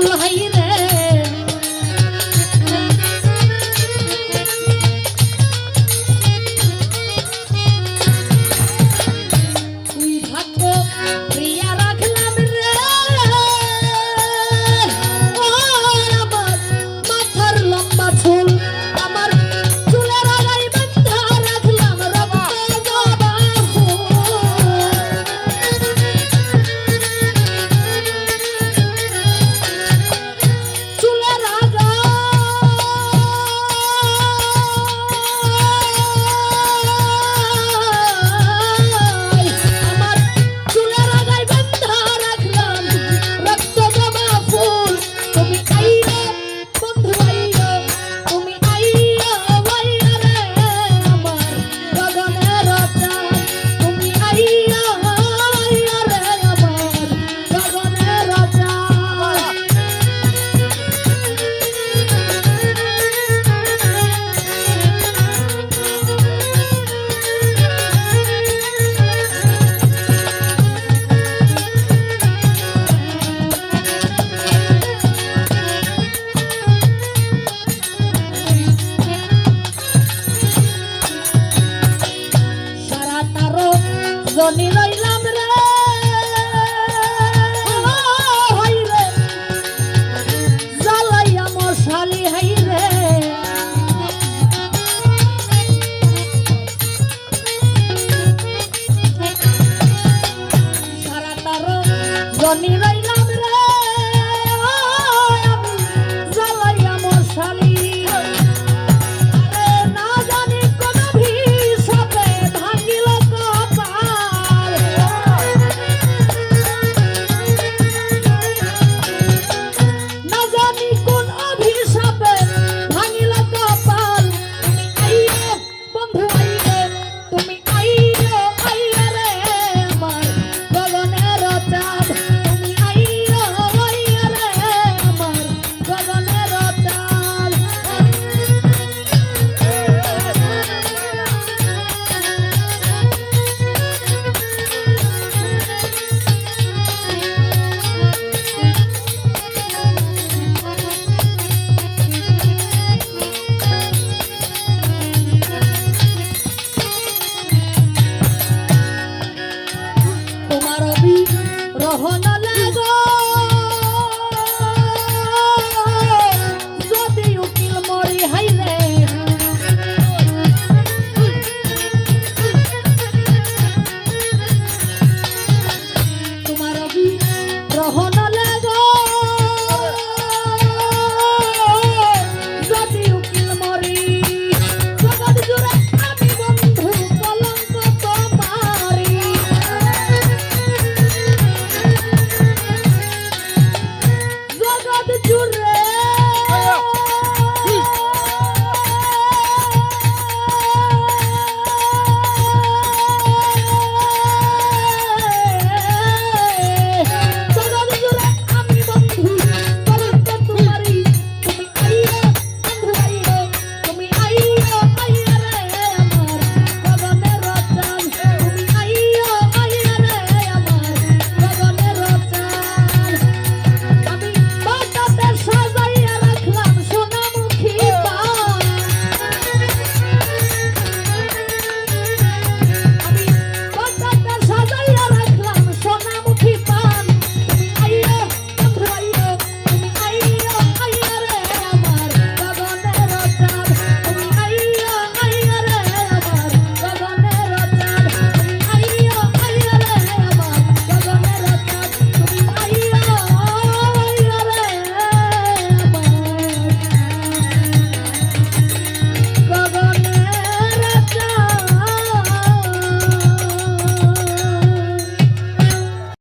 ফুল high রে তুই ভাগ্য প্রিয়া রাখলাম রে ও আমার মাথার লম্বা চুল আমার চুলের আগায় বাঁধা রাখলাম রক্ত জবা চুলের আগায় আমার চুলের আগায় বাঁধা রাখলাম রক্ত জবা ফুল তুমি আইয়া বন্ধু আইয়া তুমি আইয়া আইয়া রে আমার গগনের চাঁদ তুমি আইয়া আইয়া রে আমার গগনের চাঁদ সারা তারো জনি রইলাম রে হাই রে জ্বালাইয়া মশালি হাই রে সারা তারো জনি রইলাম রে আমি জ্বালাইয়া মশালি আরে না জানি কোন ভিসাবে ভাঙিল কপাল না জানি কোন অভিশাপে ভাঙিল কপাল তুমি আইলে বন্ধু আইলে তুমি আইলে আইলে রে আমার গগনের চাঁদ তুমি আইলে আইলে রে আমার গগনের চাঁদ তোমার রহন লাগো যদি উকিল মরি হাই রে তোমার রহন লাগো যদি উকিল মরি জগৎ জুড়ে আমি বন্ধু কলঙ্ক তোমারি জগৎ জুড়ে